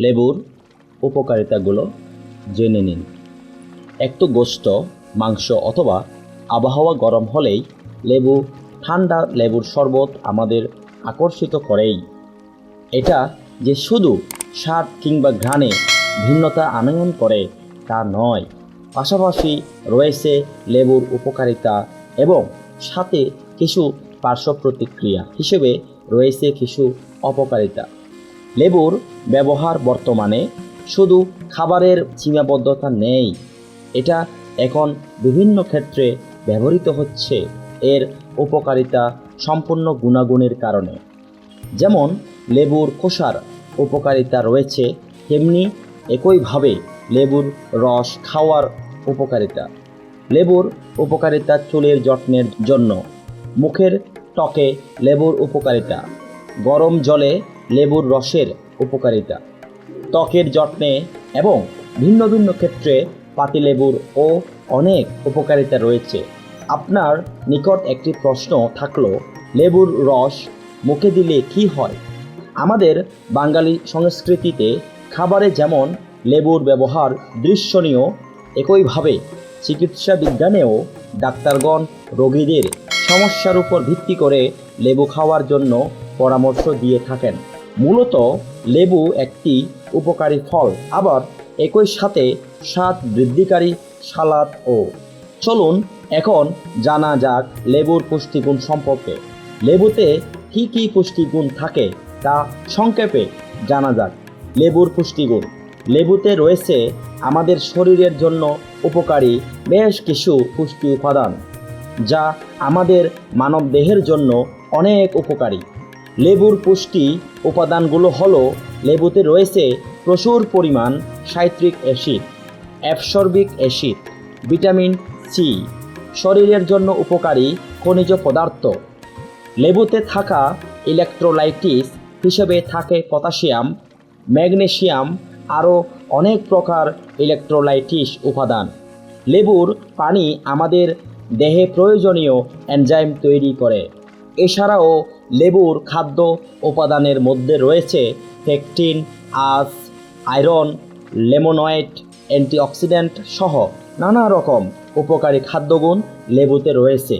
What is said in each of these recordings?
লেবুর উপকারিতাগুলো জেনে নিন। একটু গোশত, মাংস অথবা আবহাওয়া গরম হলেই ঠান্ডা লেবুর শরবত আমাদের আকর্ষিত করেই। এটা যে শুধু স্বাদ কিংবা ঘ্রাণে ভিন্নতা আনয়ন করে তা নয়, পাশাপাশি রয়েছে লেবুর উপকারিতা এবং সাথে কিছু পার্শ্ব প্রতিক্রিয়া হিসেবে রয়েছে কিছু অপকারিতা। লেবুর ব্যবহার বর্তমানে শুধু খাবারের সীমাবদ্ধতা নেই, এটা এখন বিভিন্ন ক্ষেত্রে ব্যবহৃত হচ্ছে এর উপকারিতা সম্পূর্ণ গুণাগুণের কারণে। যেমন লেবুর খোসার উপকারিতা রয়েছে, তেমনি একইভাবে লেবুর রস খাওয়ার উপকারিতা। লেবুর উপকারিতা চুলের যত্নের জন্য, মুখের ত্বকে লেবুর উপকারিতা, গরম জলে লেবুর রসের উপকারিতা, ত্বকের যত্নে এবং ভিন্ন ভিন্ন ক্ষেত্রে পাতিলেবুর ও অনেক উপকারিতা রয়েছে। আপনার নিকট একটি প্রশ্ন থাকলো, লেবুর রস মুখে দিলে কি হয়? আমাদের বাঙালি সংস্কৃতিতে খাবারে যেমন লেবুর ব্যবহার দৃশ্যনীয়, একইভাবে চিকিৎসা বিজ্ঞানেও ডাক্তারগণ রোগীদের সমস্যার উপর ভিত্তি করে লেবু খাওয়ার জন্য পরামর্শ দিয়ে থাকেন। মূলত লেবু একটি উপকারী ফল, আবার একই সাথে স্বাদ বৃদ্ধিকারী সালাদ ও। চলুন এখন জানা যাক লেবুর পুষ্টিগুণ সম্পর্কে। লেবুতে কী কী পুষ্টিগুণ থাকে তা সংক্ষেপে জানা যাক। লেবুর পুষ্টিগুণ। লেবুতে রয়েছে আমাদের শরীরের জন্য উপকারী বেশ কিছু পুষ্টি উপাদান, যা আমাদের মানবদেহের জন্য অনেক উপকারী। লেবুর পুষ্টি উপাদানগুলো হলো, লেবুতে রয়েছে প্রচুর পরিমাণ citric acid, ascorbic acid, vitamin C, শরীরের জন্য উপকারী খনিজ পদার্থ। লেবুতে থাকা ইলেকট্রোলাইটিস হিসেবে থাকে পটাশিয়াম, ম্যাগনেসিয়াম, আরও অনেক প্রকার ইলেকট্রোলাইটিস উপাদান। লেবুর পানি আমাদের দেহে প্রয়োজনীয় এনজাইম তৈরি করে। এছাড়াও লেবুর খাদ্য উপাদানের মধ্যে রয়েছে পেকটিন, আঁশ, আয়রন, লেমোনয়েড, অ্যান্টিঅক্সিডেন্ট সহ নানা রকম উপকারী খাদ্যগুণ লেবুতে রয়েছে।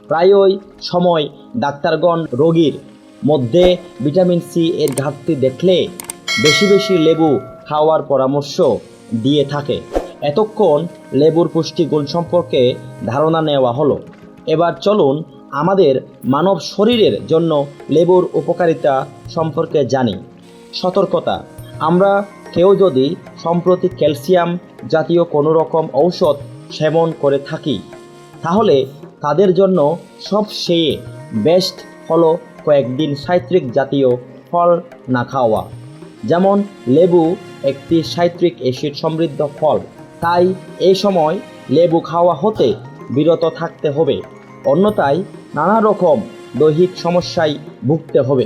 প্রায়ই সময় ডাক্তারগণ রোগীর মধ্যে ভিটামিন সি এর ঘাটতি দেখলে বেশি বেশি লেবু খাওয়ার পরামর্শ দিয়ে থাকে। এতক্ষণ লেবুর পুষ্টিগুণ সম্পর্কে ধারণা নেওয়া হলো। এবার চলুন আমাদের মানব শরীরের জন্য লেবুর উপকারিতা সম্পর্কে জানি। সতর্কতা: আমরা কেউ যদি সম্প্রতি ক্যালসিয়াম জাতীয় কোনো রকম ঔষধ সেবন করে থাকি, তাহলে তাদের জন্য সবচেয়ে বেস্ট হলো কয়েকদিন সাইট্রিক জাতীয় ফল না খাওয়া। যেমন লেবু একটি সাইট্রিক অ্যাসিড সমৃদ্ধ ফল, তাই এই সময় লেবু খাওয়া হতে বিরত থাকতে হবে, অন্যথায় নানা রকম দৈহিক সমস্যায় ভুগতে হবে।